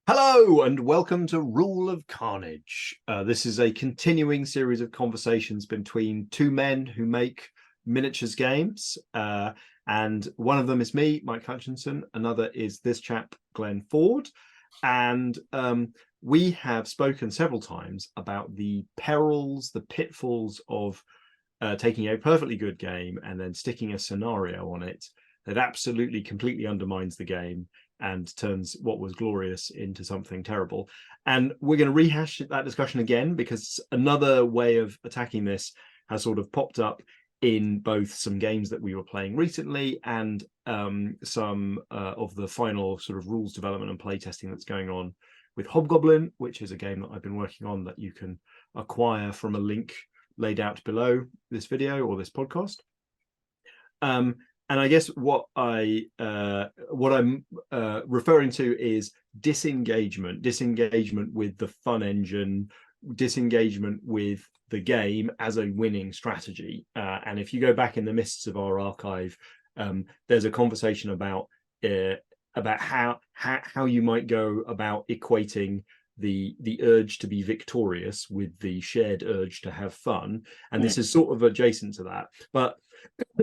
Hello and welcome to Rule of Carnage. This is a continuing series of conversations between two men who make miniatures games. And one of them is me, Mike Hutchinson. Another is this chap, Glenn Ford. And we have spoken several times about the perils, the pitfalls of taking a perfectly good game and then sticking a scenario on it that absolutely completely undermines the game and turns what was glorious into something terrible. And we're going to rehash that discussion again because another way of attacking this has sort of popped up in both some games that we were playing recently and some of the final sort of rules development and playtesting that's going on with Hobgoblin, which is a game that I've been working on that you can acquire from a link laid out below this video or this podcast. And I guess what I'm referring to is disengagement with the fun engine, disengagement with the game as a winning strategy. And if you go back in the mists of our archive, there's a conversation about how you might go about equating the urge to be victorious with the shared urge to have fun. And this is sort of adjacent to that. But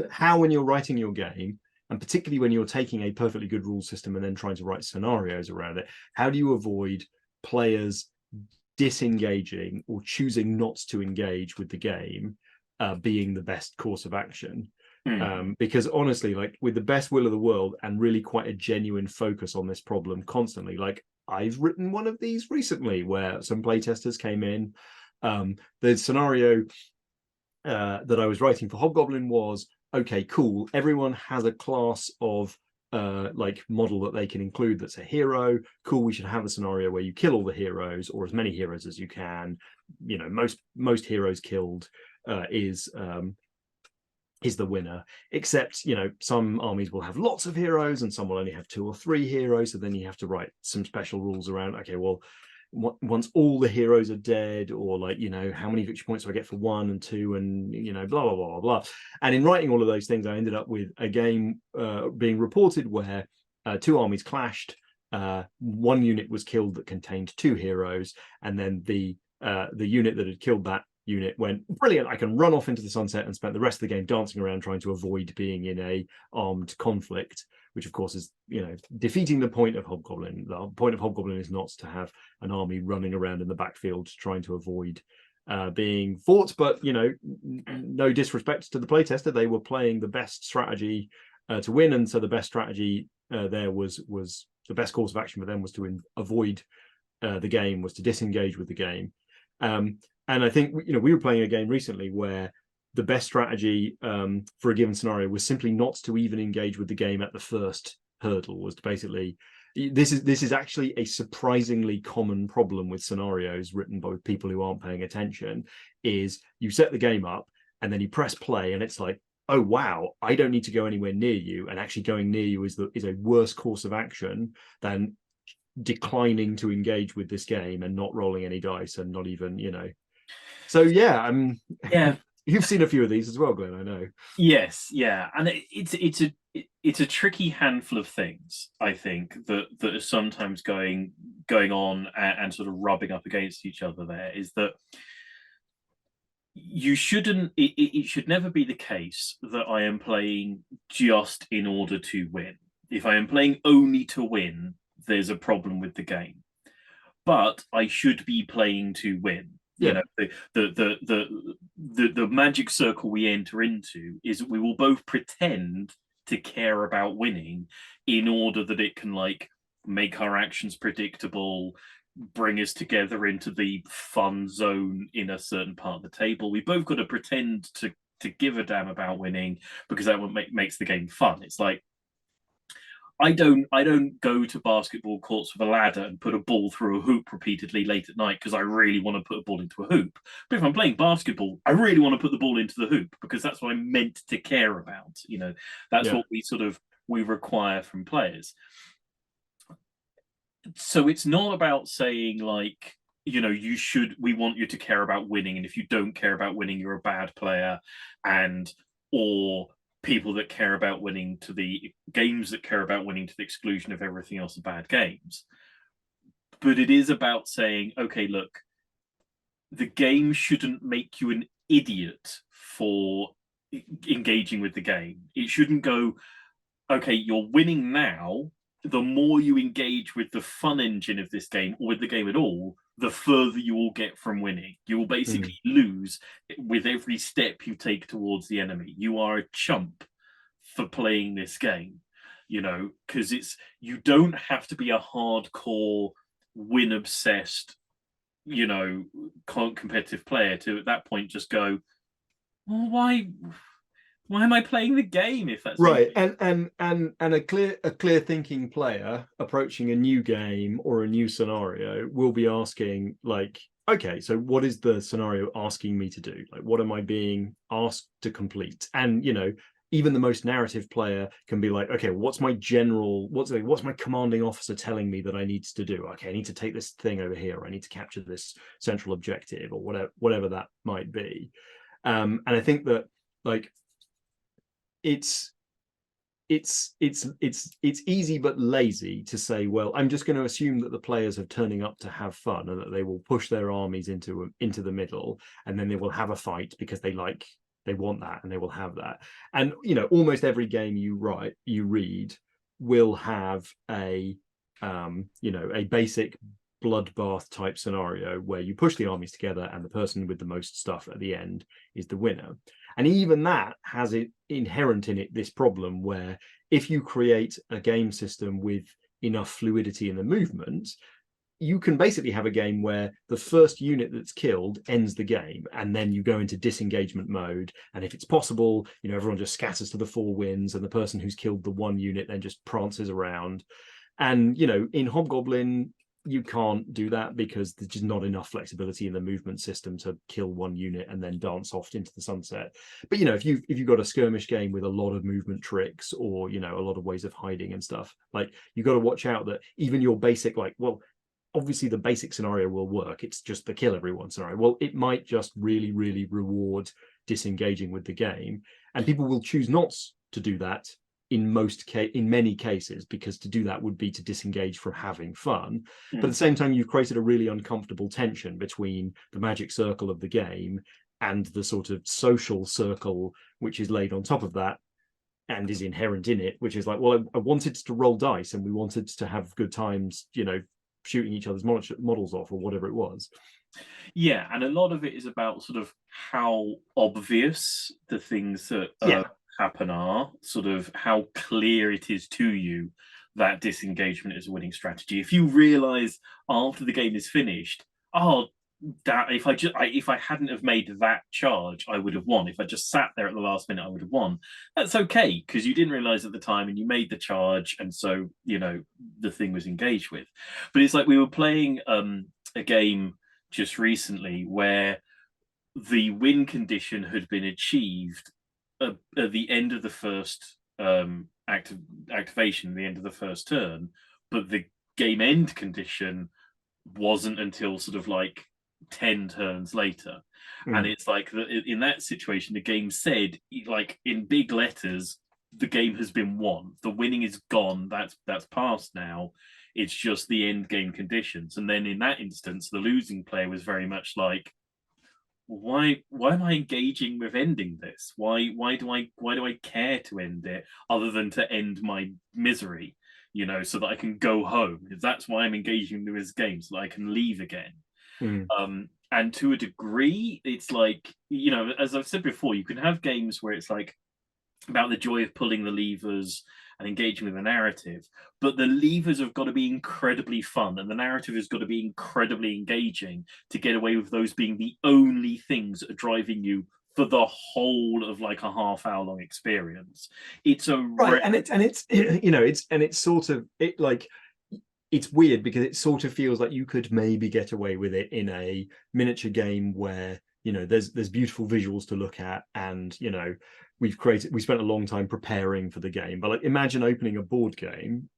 how, when you're writing your game, and particularly when you're taking a perfectly good rule system and then trying to write scenarios around it, how do you avoid players disengaging or choosing not to engage with the game being the best course of action? Because honestly, like with the best will of the world and really quite a genuine focus on this problem constantly, like I've written one of these recently where some playtesters came in. The scenario that I was writing for Hobgoblin was, okay, cool, everyone has a class of like model that they can include that's a hero. Cool, we should have a scenario where you kill all the heroes or as many heroes as you can. You know, most heroes killed is the winner, except, you know, some armies will have lots of heroes and some will only have 2 or 3 heroes. So then you have to write some special rules around, okay, well, once all the heroes are dead, or like, you know, how many victory points do I get for 1 and 2, and, you know, blah, blah, blah, blah, blah. And in writing all of those things, I ended up with a game being reported where 2 armies clashed. 1 unit was killed that contained 2 heroes, and then the unit that had killed that unit went, brilliant, I can run off into the sunset, and spent the rest of the game dancing around trying to avoid being in a armed conflict, which of course is, you know, defeating the point of Hobgoblin. The point of Hobgoblin is not to have an army running around in the backfield trying to avoid being fought. But, you know, no disrespect to the playtester, they were playing the best strategy to win, and so the best strategy there was the best course of action for them was to avoid the game, was to disengage with the game. And I think, you know, we were playing a game recently where the best strategy for a given scenario was simply not to even engage with the game at the first hurdle. Was to basically, this is actually a surprisingly common problem with scenarios written by people who aren't paying attention, is you set the game up and then you press play and it's like, oh wow, I don't need to go anywhere near you, and actually going near you is a worse course of action than declining to engage with this game and not rolling any dice and not even, you know. So yeah, Yeah. you've seen a few of these as well, Glenn, I know. Yes. Yeah. And it's a tricky handful of things, I think, that are sometimes going on and sort of rubbing up against each other. There is that you shouldn't. It should never be the case that I am playing just in order to win. If I am playing only to win, there's a problem with the game. But I should be playing to win. You Yeah. know, the magic circle we enter into is that we will both pretend to care about winning in order that it can, like, make our actions predictable, bring us together into the fun zone in a certain part of the table. We both got to pretend to give a damn about winning, because that makes the game fun. It's like, I don't go to basketball courts with a ladder and put a ball through a hoop repeatedly late at night because I really want to put a ball into a hoop. But if I'm playing basketball, I really want to put the ball into the hoop because that's what I'm meant to care about. You know, that's Yeah. what we require from players. So it's not about saying, like, you know, we want you to care about winning, and if you don't care about winning, you're a bad player, and or people that care about winning to the games that care about winning to the exclusion of everything else are bad games. but it is about saying, okay, look, the game shouldn't make you an idiot for engaging with the game. It shouldn't go, okay, you're winning now. The more you engage with the fun engine of this game, or with the game at all, the further you will get from winning. You will basically lose with every step you take towards the enemy. You are a chump for playing this game, because you don't have to be a hardcore win obsessed, competitive player to at that point just go, well, why am I playing the game if that's right? And a clear thinking player approaching a new game or a new scenario will be asking, like, okay, so what is the scenario asking me to do? Like, what am I being asked to complete? And even the most narrative player can be like, okay, what's my commanding officer telling me that I need to do? Okay, I need to take this thing over here. I need to capture this central objective, or whatever that might be. And I think that, like, it's easy but lazy to say, well, I'm just going to assume that the players are turning up to have fun, and that they will push their armies into the middle, and then they will have a fight because they want that, and they will have that. And almost every game you read will have a basic bloodbath type scenario where you push the armies together, and the person with the most stuff at the end is the winner. And even that has it inherent in it, this problem where if you create a game system with enough fluidity in the movement, you can basically have a game where the first unit that's killed ends the game, and then you go into disengagement mode. And if it's possible, everyone just scatters to the four winds, and the person who's killed the one unit then just prances around. And in Hobgoblin, you can't do that because there's just not enough flexibility in the movement system to kill one unit and then dance off into the sunset. But if you've got a skirmish game with a lot of movement tricks, or a lot of ways of hiding and stuff, like, you got to watch out that even your basic, like, well, obviously the basic scenario will work, it's just the kill everyone scenario. Well, it might just really, really reward disengaging with the game, and people will choose not to do that in many cases, because to do that would be to disengage from having fun. But at the same time, you've created a really uncomfortable tension between the magic circle of the game and the sort of social circle which is laid on top of that and is inherent in it, which is like, well, I wanted to roll dice, and we wanted to have good times, shooting each other's models off, or whatever it was. Yeah, and a lot of it is about sort of how obvious the things that happen are, sort of how clear it is to you that disengagement is a winning strategy. If you realize after the game is finished, oh, that if I hadn't have made that charge, I would have won. If I just sat there at the last minute, I would have won. That's okay, because you didn't realize at the time, and you made the charge, and so the thing was engaged with. But it's like we were playing a game just recently where the win condition had been achieved at the end of the first activation, the end of the first turn, but the game end condition wasn't until sort of like 10 turns later. And it's like, in that situation, the game said, like, in big letters, the game has been won, the winning is gone, that's past now, it's just the end game conditions. And then in that instance, the losing player was very much like, why am I engaging with ending this? Why do I care to end it, other than to end my misery, so that I can go home? If that's why I'm engaging with this game, so that I can leave again. And to a degree, it's like, as I've said before, you can have games where it's like about the joy of pulling the levers and engaging with the narrative, but the levers have got to be incredibly fun, and the narrative has got to be incredibly engaging to get away with those being the only things that are driving you for the whole of like a half-hour long experience. It's a right, and it's sort of like, it's weird because it sort of feels like you could maybe get away with it in a miniature game where there's beautiful visuals to look at, and we spent a long time preparing for the game. But like, imagine opening a board game,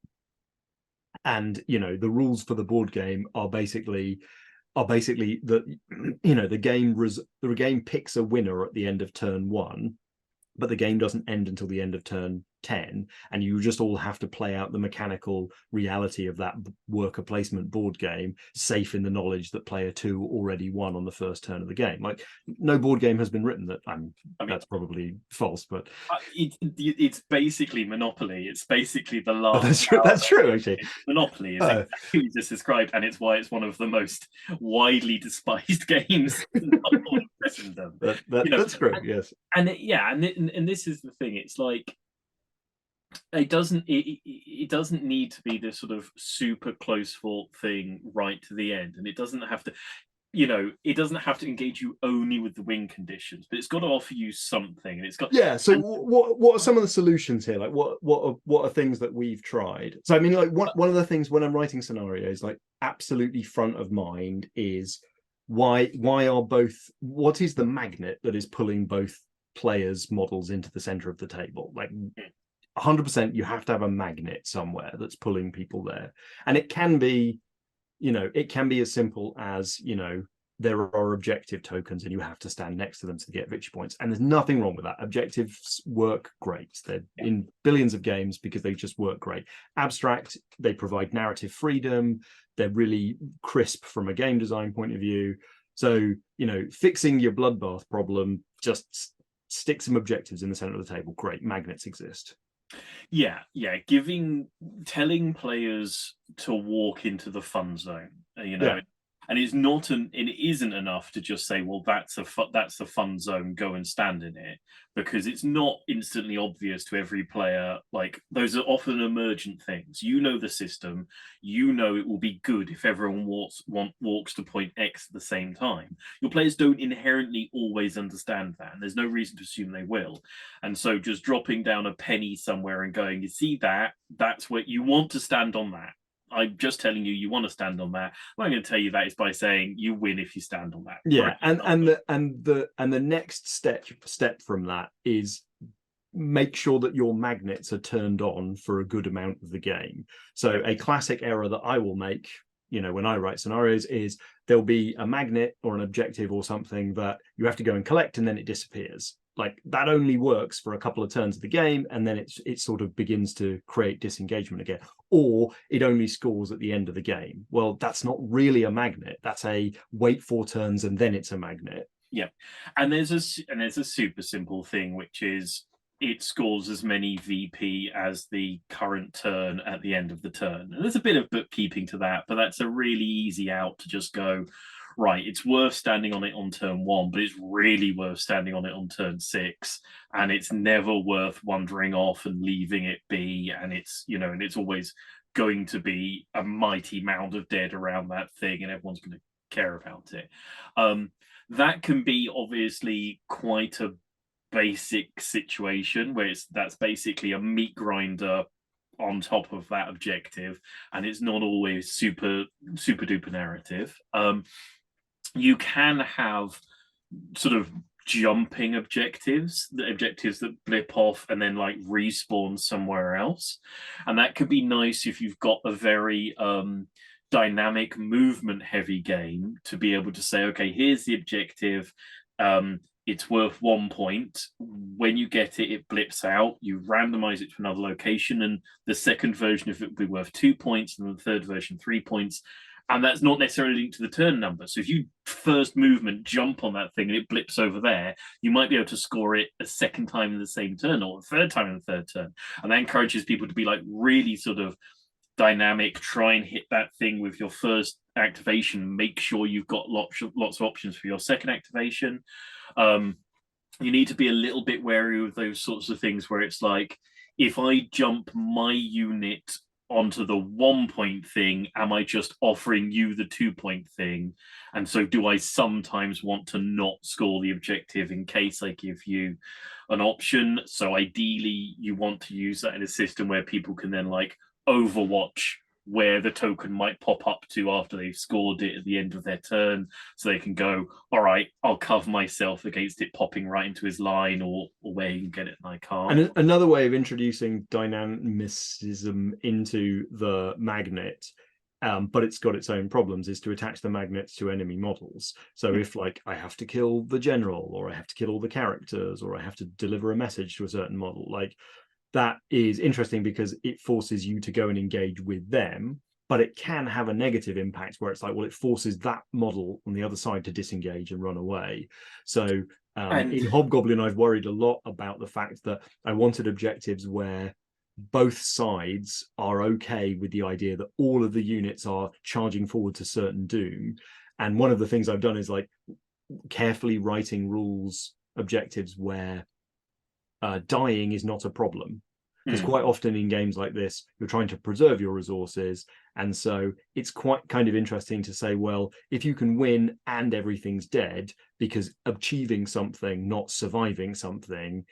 and the rules for the board game are basically that the game picks a winner at the end of turn one, but the game doesn't end until the end of turn 10, and you just all have to play out the mechanical reality of that worker placement board game, safe in the knowledge that player 2 already won on the first turn of the game. Like, no board game has been written that. I mean, that's probably false, but it's basically Monopoly. It's basically the last. That's true, actually. Monopoly is exactly what you just described, and it's why it's one of the most widely despised games in Christendom. That's true. Yes, and this is the thing. It's like it doesn't need to be this sort of super close fought thing right to the end, and it doesn't have to. It doesn't have to engage you only with the win conditions, but it's got to offer you something, and it's got. Yeah. So what are some of the solutions here? Like, what are things that we've tried? So I mean, like, one of the things when I'm writing scenarios, like, absolutely front of mind is why are both, what is the magnet that is pulling both players' models into the center of the table? Like, 100% you have to have a magnet somewhere that's pulling people there, and it can be as simple as, there are objective tokens and you have to stand next to them to get victory points, and there's nothing wrong with that. Objectives work great. They're in billions of games because they just work great. Abstract, they provide narrative freedom. They're really crisp from a game design point of view. So, fixing your bloodbath problem, just stick some objectives in the center of the table. Great, magnets exist. Yeah, telling players to walk into the fun zone, and it isn't enough to just say, well, that's the fun zone, go and stand in it, because it's not instantly obvious to every player. Like, those are often emergent things. The system, it will be good if everyone walks to point X at the same time. Your players don't inherently always understand that, and there's no reason to assume they will. And so just dropping down a penny somewhere and going, you see that's what you want to stand on that. I'm just telling you want to stand on that. What I'm going to tell you that is by saying you win if you stand on that. Yeah, and the next step from that is make sure that your magnets are turned on for a good amount of the game. So a classic error that I will make, when I write scenarios, is there'll be a magnet or an objective or something that you have to go and collect, and then it disappears. Like, that only works for a couple of turns of the game, and then it sort of begins to create disengagement again, or it only scores at the end of the game. Well, that's not really a magnet. That's a wait 4 turns and then it's a magnet. Yeah, and there's a super simple thing, which is it scores as many VP as the current turn at the end of the turn. And there's a bit of bookkeeping to that, but that's a really easy out to just go, right, it's worth standing on it on turn 1, but it's really worth standing on it on turn 6, and it's never worth wandering off and leaving it be, and it's always going to be a mighty mound of dead around that thing, and everyone's going to care about it. That can be obviously quite a basic situation where that's basically a meat grinder on top of that objective, and it's not always super duper narrative. You can have sort of jumping objectives, the objectives that blip off and then like respawn somewhere else, and that could be nice if you've got a very dynamic movement heavy game, to be able to say, okay, here's the objective, it's worth 1 point. When you get it, it blips out. You randomize it to another location, and the second version of it will be worth 2 points, and the third version 3 points. And that's not necessarily linked to the turn number. So if you first movement jump on that thing and it blips over there, you might be able to score it a second time in the same turn, or a third time in the third turn. And that encourages people to be like really sort of dynamic, try and hit that thing with your first activation, make sure you've got lots of options for your second activation. You need to be a little bit wary of those sorts of things where it's like, if I jump my unit onto the 1 point thing, am I just offering you the 2 point thing? And so do I sometimes want to not score the objective in case I give you an option? So ideally you want to use that in a system where people can then like overwatch where the token might pop up to after they've scored it at the end of their turn, so they can go, all right, I'll cover myself against it popping right into his line, or where he can get it and I can't. And another way of introducing dynamicism into the magnet, but it's got its own problems, is to attach the magnets to enemy models. So if like I have to kill the general, or I have to kill all the characters, or I have to deliver a message to a certain model, like that is interesting because it forces you to go and engage with them, but it can have a negative impact where it's like, well, it forces that model on the other side to disengage and run away. So in Hobgoblin, I've worried a lot about the fact that I wanted objectives where both sides are okay with the idea that all of the units are charging forward to certain doom. And one of the things I've done is like carefully writing rules objectives where dying is not a problem, because quite often in games like this you're trying to preserve your resources, and so it's quite kind of interesting to say, well, if you can win and everything's dead, because achieving something, not surviving something,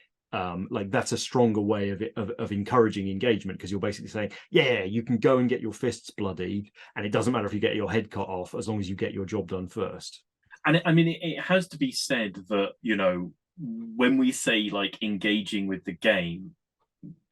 like that's a stronger way of encouraging engagement, because you're basically saying, yeah, you can go and get your fists bloodied and it doesn't matter if you get your head cut off as long as you get your job done first. And I mean, it has to be said that, you know, when we say like engaging with the game,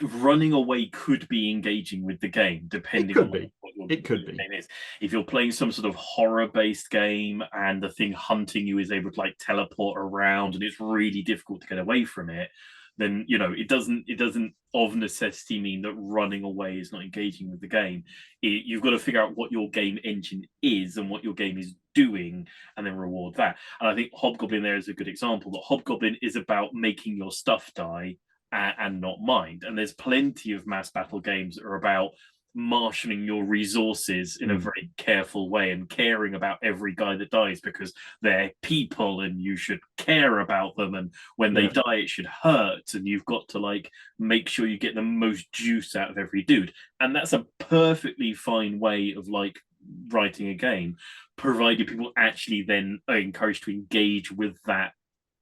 running away could be engaging with the game, depending on what your game is. If you're playing some sort of horror-based game and the thing hunting you is able to like teleport around and it's really difficult to get away from it, then you know it doesn't of necessity mean that running away is not engaging with the game. You've got to figure out what your game engine is and what your game is doing, and then reward that. And I think Hobgoblin there is a good example. That Hobgoblin is about making your stuff die and not mind. And there's plenty of mass battle games that are about marshalling your resources in a very careful way and caring about every guy that dies because they're people and you should care about them, and when they die it should hurt, and you've got to like make sure you get the most juice out of every dude. And that's a perfectly fine way of like writing a game, provided people actually then are encouraged to engage with that,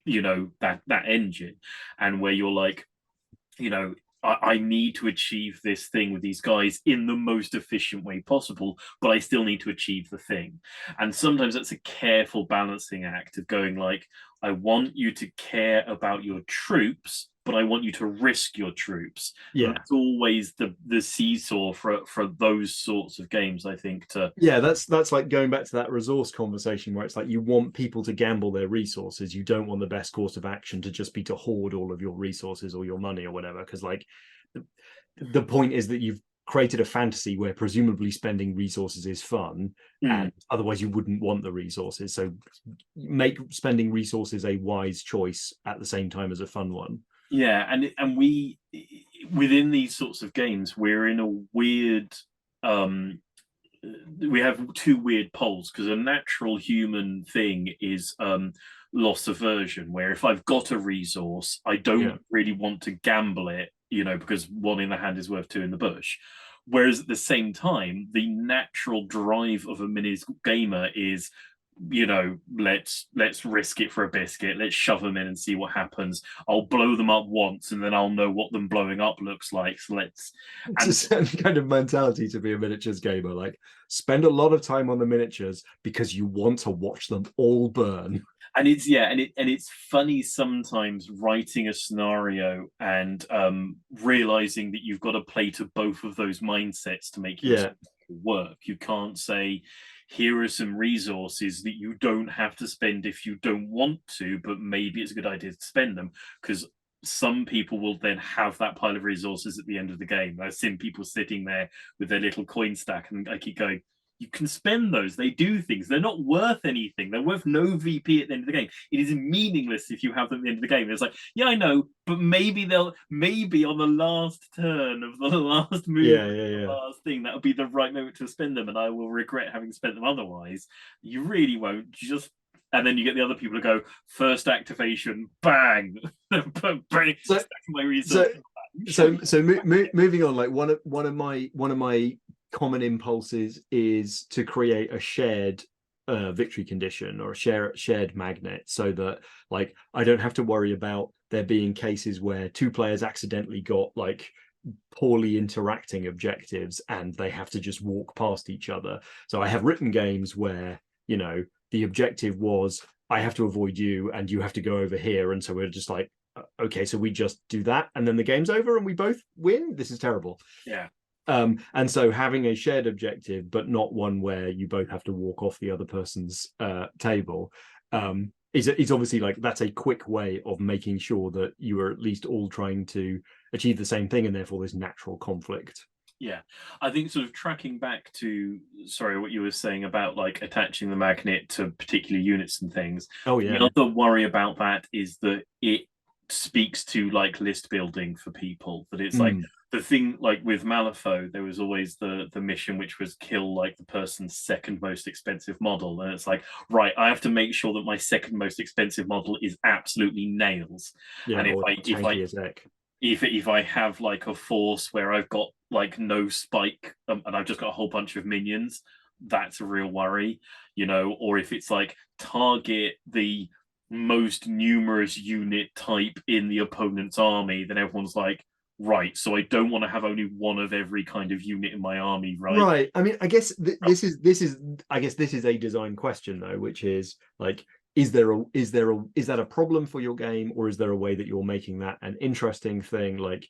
you know, that engine, and where you're like, you know, I need to achieve this thing with these guys in the most efficient way possible, but I still need to achieve the thing. And sometimes that's a careful balancing act of going like, I want you to care about your troops, but I want you to risk your troops. Yeah, and that's always the seesaw for those sorts of games, I think. that's like going back to that resource conversation where it's like you want people to gamble their resources. You don't want the best course of action to just be to hoard all of your resources or your money or whatever, because like the point is that you've created a fantasy where presumably spending resources is fun, and otherwise you wouldn't want the resources. So make spending resources a wise choice at the same time as a fun one. Yeah, and we, within these sorts of games, we're in a weird we have two weird poles, because a natural human thing is loss aversion, where if I've got a resource, I don't really want to gamble it, you know, because one in the hand is worth two in the bush. Whereas at the same time, the natural drive of a mini gamer is, you know, let's risk it for a biscuit. Let's shove them in and see what happens. I'll blow them up once, and then I'll know what them blowing up looks like. So let's. It's a certain kind of mentality to be a miniatures gamer. Like, spend a lot of time on the miniatures because you want to watch them all burn. And it's funny sometimes writing a scenario and realizing that you've got to play to both of those mindsets to make your work. You can't say, here are some resources that you don't have to spend if you don't want to, but maybe it's a good idea to spend them, because some people will then have that pile of resources at the end of the game. I've seen people sitting there with their little coin stack, and I keep going, you can spend those. They do things. They're not worth anything. They're worth no VP at the end of the game. It is meaningless if you have them at the end of the game. It's like, yeah, I know, but maybe on the last turn of the last move, the last thing, that'll be the right moment to spend them, and I will regret having spent them otherwise. You really won't. You just, and then you get the other people to go, first activation, bang, bang, my resources. Moving on, like one of my common impulses is to create a shared victory condition or a shared magnet, so that like I don't have to worry about there being cases where two players accidentally got like poorly interacting objectives and they have to just walk past each other. So I have written games where, you know, the objective was I have to avoid you and you have to go over here, and so we're just like, okay, so we just do that and then the game's over and we both win. This is terrible. Yeah. And so having a shared objective, but not one where you both have to walk off the other person's table, is obviously like that's a quick way of making sure that you are at least all trying to achieve the same thing, and therefore there's natural conflict. Yeah, I think sort of tracking back to, sorry, what you were saying about like attaching the magnet to particular units and things. Oh The yeah. other worry about that is that it speaks to like list building for people. That it's like Mm. the thing, like with Malifaux, there was always the mission which was kill like the person's second most expensive model, and it's like, right, I have to make sure that my second most expensive model is absolutely nails. Yeah, And or tanky as heck. if I have like a force where I've got like no spike, and I've just got a whole bunch of minions, that's a real worry, or if it's like target the most numerous unit type in the opponent's army, then everyone's like, right, so I don't want to have only one of every kind of unit in my army, right? Right. I mean, I guess this is I guess this is a design question though, which is like, is that a problem for your game, or is there a way that you're making that an interesting thing? Like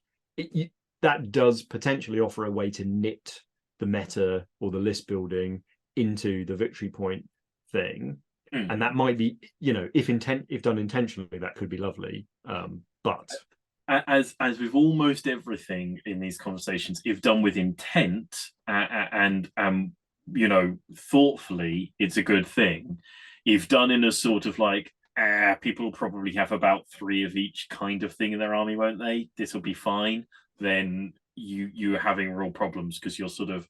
that does potentially offer a way to knit the meta or the list building into the victory point thing. Mm. And that might be, if done intentionally, that could be lovely. But as with almost everything in these conversations, if done with intent and thoughtfully, it's a good thing. If done in a sort of like, people will probably have about 3 of each kind of thing in their army, won't they? This will be fine. Then you're having real problems because you're sort of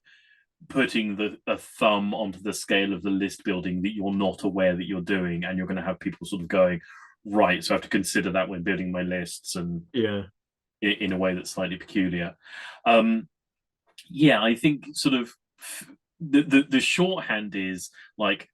putting a thumb onto the scale of the list building that you're not aware that you're doing, and you're going to have people sort of going, right, so I have to consider that when building my lists, and yeah, in a way that's slightly peculiar. Yeah, I think sort of the shorthand is like,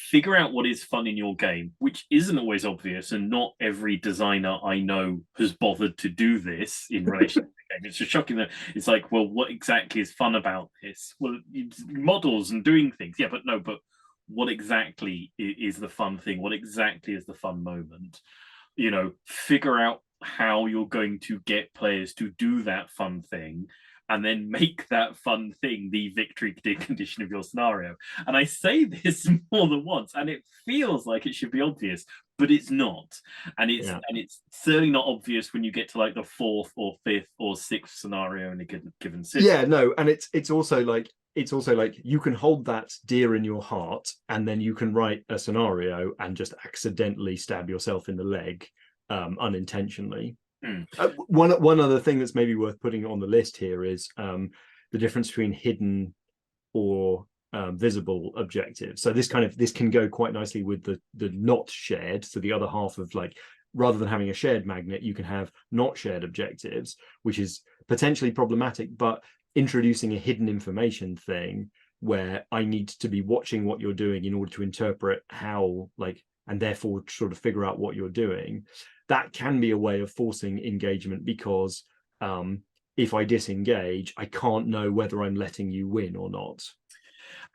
figure out what is fun in your game, which isn't always obvious, and not every designer I know has bothered to do this in relation to the game. It's just shocking that it's like, well, what exactly is fun about this? Well, it's models and doing things, yeah, but no, but what exactly is the fun thing? What exactly is the fun moment? Figure out how you're going to get players to do that fun thing, and then make that fun thing the victory condition of your scenario. And I say this more than once, and it feels like it should be obvious, but it's not. And it's certainly not obvious when you get to like the 4th or 5th or 6th scenario in a given system. Yeah, no, and it's also like you can hold that dear in your heart, and then you can write a scenario and just accidentally stab yourself in the leg unintentionally. Mm. One other thing that's maybe worth putting on the list here is the difference between hidden or visible objectives. So this can go quite nicely with the not shared. So the other half of, like, rather than having a shared magnet, you can have not shared objectives, which is potentially problematic, but introducing a hidden information thing where I need to be watching what you're doing in order to interpret how, like, and therefore sort of figure out what you're doing. That can be a way of forcing engagement, because if I disengage, I can't know whether I'm letting you win or not.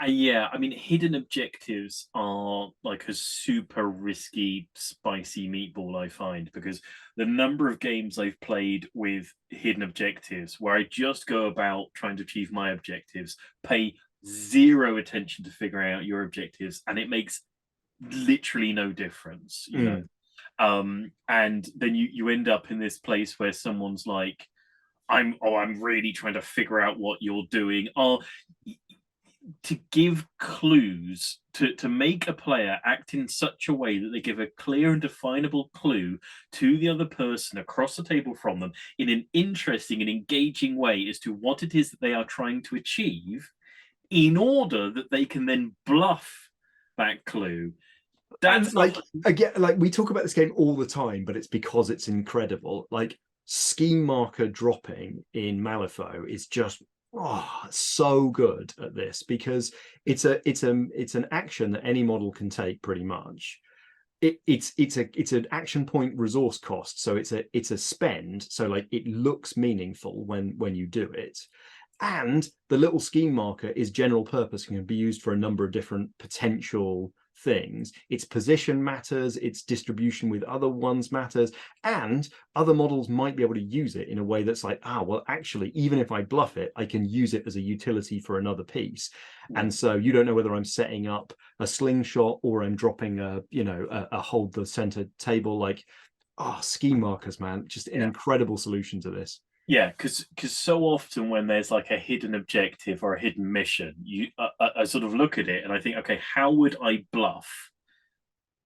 Yeah, I mean, hidden objectives are like a super risky, spicy meatball, I find, because the number of games I've played with hidden objectives where I just go about trying to achieve my objectives, pay zero attention to figuring out your objectives, and it makes literally no difference, and then you end up in this place where someone's like, I'm really trying to figure out what you're doing. To give clues, to make a player act in such a way that they give a clear and definable clue to the other person across the table from them in an interesting and engaging way as to what it is that they are trying to achieve, in order that they can then bluff that clue. That's, and like, again, like, we talk about this game all the time, but it's because it's incredible. Like, scheme marker dropping in Malifaux is just so good at this, because it's an action that any model can take pretty much. It's an action point resource cost, so it's a spend, so like it looks meaningful when you do it. And the little scheme marker is general purpose and can be used for a number of different potential things. Its position matters, its distribution with other ones matters, and other models might be able to use it in a way that's like, well, actually, even if I bluff it, I can use it as a utility for another piece. And so you don't know whether I'm setting up a slingshot or I'm dropping a hold the center table. Like, scheme markers, man, just an incredible solution to this. Yeah, because so often when there's like a hidden objective or a hidden mission, I sort of look at it and I think, okay, how would I bluff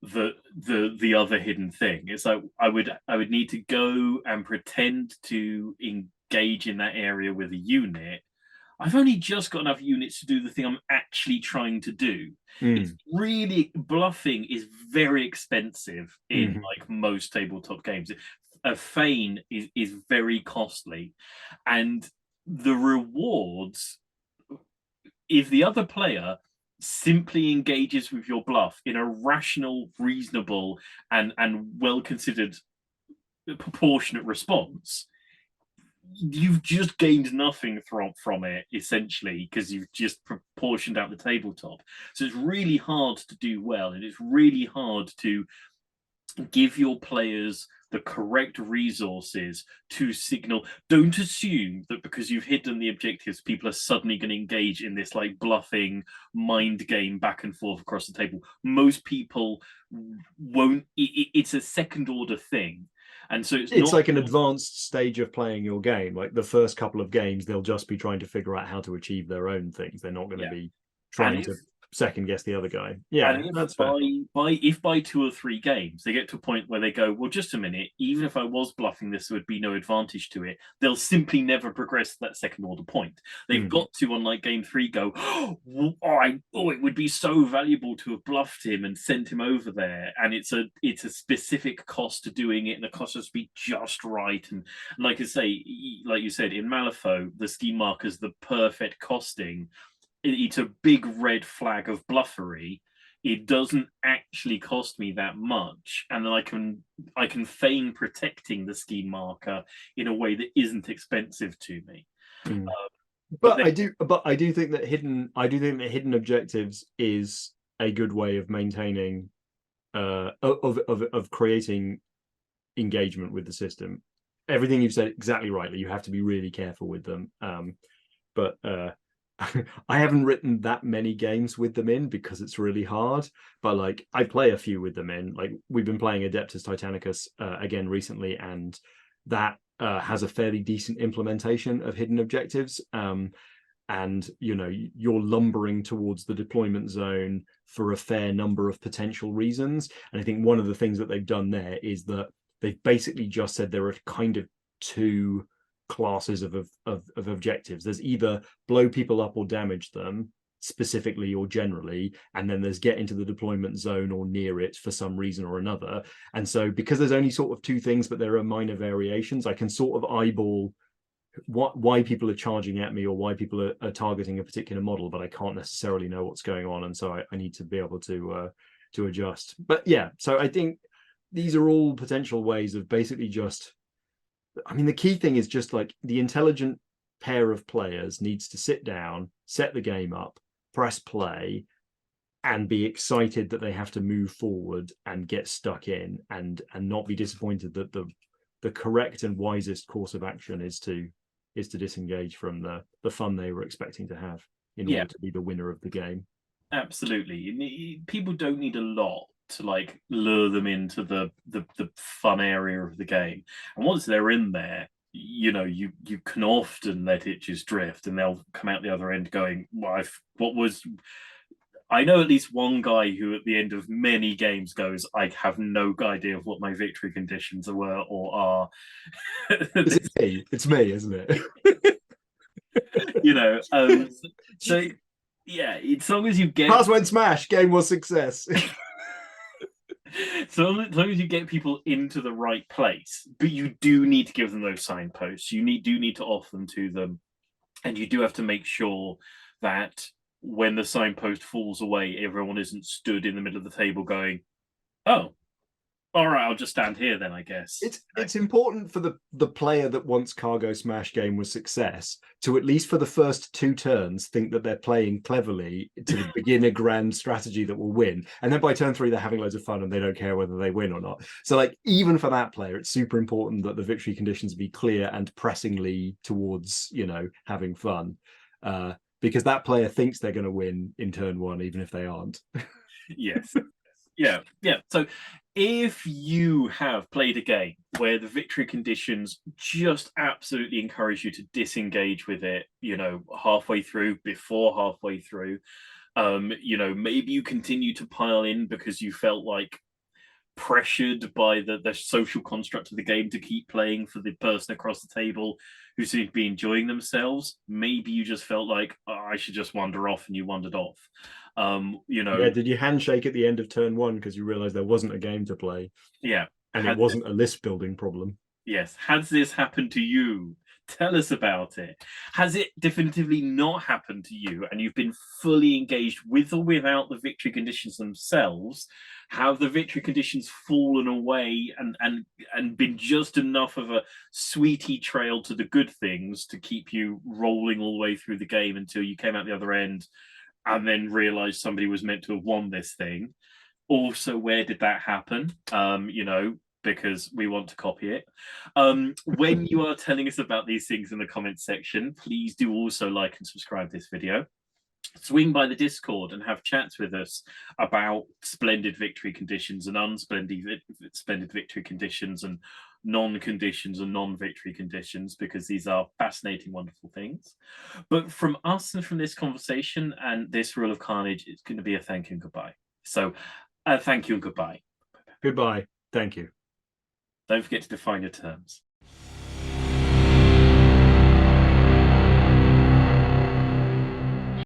the other hidden thing? It's like I would need to go and pretend to engage in that area with a unit. I've only just got enough units to do the thing I'm actually trying to do. It's Mm. really bluffing is very expensive in Mhm. like most tabletop games. A feign is very costly, and the rewards, if the other player simply engages with your bluff in a rational, reasonable, and well considered proportionate response, you've just gained nothing from it essentially because you've just proportioned out the tabletop. So it's really hard to do well, and it's really hard to give your players the correct resources to signal. Don't assume that because you've hidden the objectives, people are suddenly going to engage in this like bluffing mind game back and forth across the table. Most people won't. It's a second order thing. And so it's It's not. like an advanced stage of playing your game. Like the first couple of games, they'll just be trying to figure out how to achieve their own things. They're not going to Yeah. be And trying if to second guess the other guy. Yeah, And if that's fair. by 2 or 3 games they get to a point where they go, well, just a minute, even if I was bluffing this, there would be no advantage to it. They'll simply never progress to that second order point. They've Mm. got to, on like game 3, go, it would be so valuable to have bluffed him and sent him over there. And it's a specific cost to doing it, and the cost has to be just right. And like I say, like you said, in Malifaux, the scheme marker's the perfect costing. It's a big red flag of bluffery. It doesn't actually cost me that much, and then I can feign protecting the scheme marker in a way that isn't expensive to me. Mm. But But then, I do think that hidden objectives is a good way of maintaining of creating engagement with the system. Everything you've said exactly rightly. You have to be really careful with them. But I haven't written that many games with them in because it's really hard. But like I play a few with them in. Like we've been playing Adeptus Titanicus again recently, and that has a fairly decent implementation of hidden objectives. And you're lumbering towards the deployment zone for a fair number of potential reasons. And I think one of the things that they've done there is that they've basically just said there are kind of two classes of objectives. There's either blow people up or damage them specifically or generally, and then there's get into the deployment zone or near it for some reason or another. And so because there's only sort of two things, but there are minor variations, I can sort of eyeball why people are charging at me or why people are targeting a particular model, but I can't necessarily know what's going on, and so I need to be able to adjust. But yeah, so I think these are all potential ways of basically just. I mean, the key thing is just like the intelligent pair of players needs to sit down, set the game up, press play, and be excited that they have to move forward and get stuck in, and not be disappointed that the correct and wisest course of action is to disengage from the fun they were expecting to have in yeah, order to be the winner of the game. absolutely. People don't need a lot to like lure them into the fun area of the game. And once they're in there, you can often let it just drift, and they'll come out the other end going, "Well, what was?" I know at least one guy who, at the end of many games, goes, "I have no idea of what my victory conditions were or are." Is it me? It's me, isn't it? you know, um, so yeah, as long as you get Cars went smash. Game was success. so as long as you get people into the right place, but you do need to give them those signposts. Do need to offer them to them, and you do have to make sure that when the signpost falls away, everyone isn't stood in the middle of the table going, "Oh, all right, I'll just stand here then, I guess." It's important for the player that wants Cargo Smash game was success to, at least for the first two turns, think that they're playing cleverly to begin a grand strategy that will win, and then by turn 3 they're having loads of fun and they don't care whether they win or not. So like even for that player, it's super important that the victory conditions be clear and pressingly towards having fun, because that player thinks they're going to win in turn 1 even if they aren't. Yes. Yeah. So if you have played a game where the victory conditions just absolutely encourage you to disengage with it, you know, halfway through, before halfway through, you know, maybe you continue to pile in because you felt like pressured by the social construct of the game to keep playing for the person across the table who seemed to be enjoying themselves. Maybe you just felt like, oh, I should just wander off, and you wandered off. You Yeah, know, did you handshake at the end of turn one because you realized there wasn't a game to play yeah. and it wasn't a list building problem? Yes. Has this happened to you? Tell us about it. Has it definitively not happened to you and you've been fully engaged with or without the victory conditions themselves? Have the victory conditions fallen away and been just enough of a sweetie trail to the good things to keep you rolling all the way through the game until you came out the other end and then realized somebody was meant to have won this thing? Also, where did that happen? You know, because we want to copy it. When you are telling us about these things in the comments section, please do also like and subscribe this video. Swing by the Discord and have chats with us about splendid victory conditions and splendid victory conditions and non-conditions and non-victory conditions, because these are fascinating, wonderful things. But from us and from this conversation and this rule of carnage, it's going to be a thank you and goodbye. So thank you and goodbye. Goodbye. Thank you. Don't forget to define your terms.